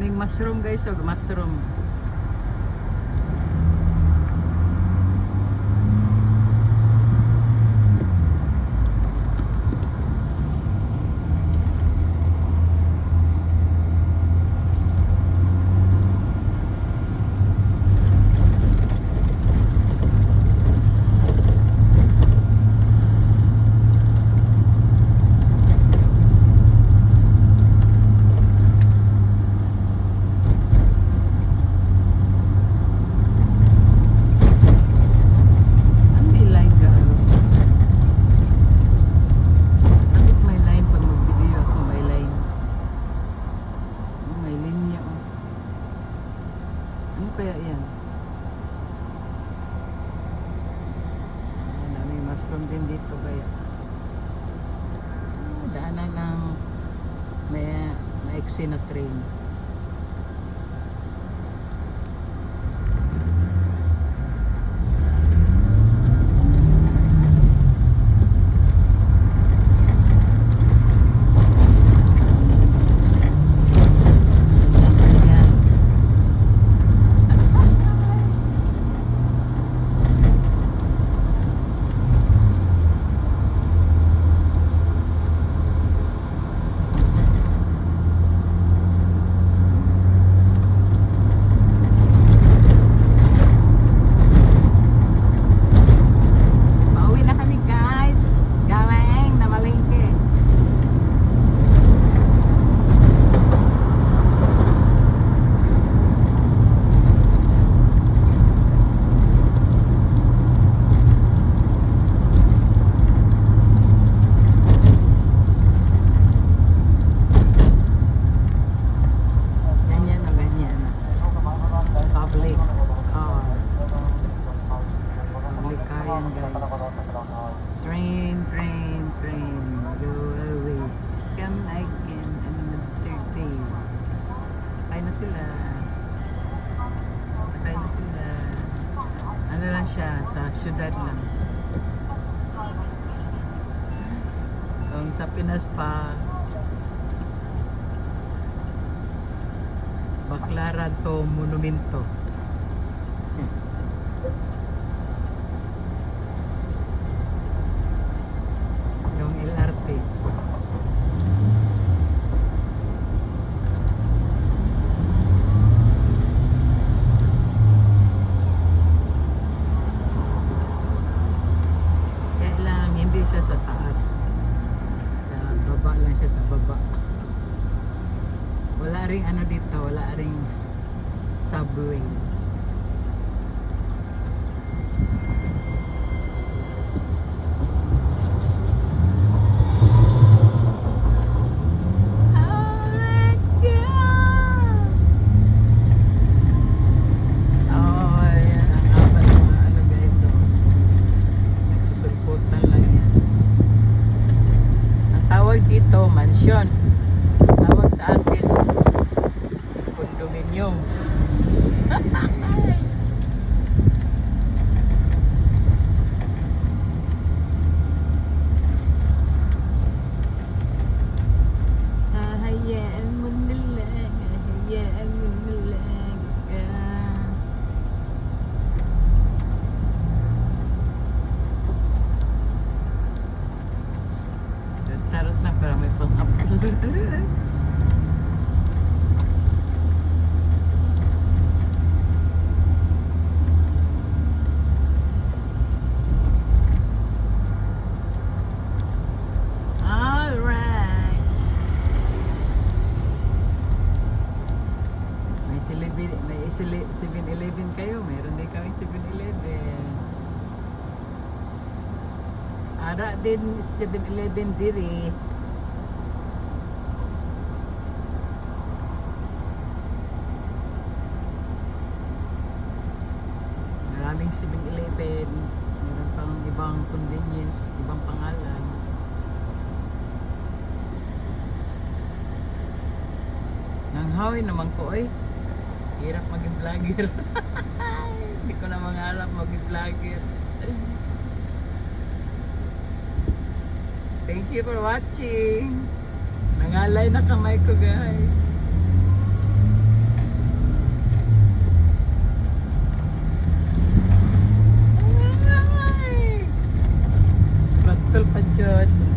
Daming mushroom guys, oh, mushroom. Ano kaya yan? May mushroom din dito kaya. Daanan ng may maiksi na train. Train, go away. Come again another day. Sakay na sila. Ano lang siya, sa syudad lang. Kung sa Pinas pa, Baclaran to monumento. Siya sa taas, sa baba lang siya, sa baba. Wala ring ano dito, wala ring subway. Dito, mansyon. Tawag sa atin, condominium. Hayaan mo nalang, hayaan mo nalang. Charot na para may pang-upload. Alright. May 7-Eleven kayo. Meron din kami 7-Eleven. Ada din 7-Eleven diri. Maraming 7-Eleven. Meron pang ibang convenience, ibang pangalan. Nanghawi naman ko eh. Hirap maging vlogger. Hindi ko na mangarap maging vlogger. Thank you for watching. Nangalay na kamay ko guys. Uncle Pachot.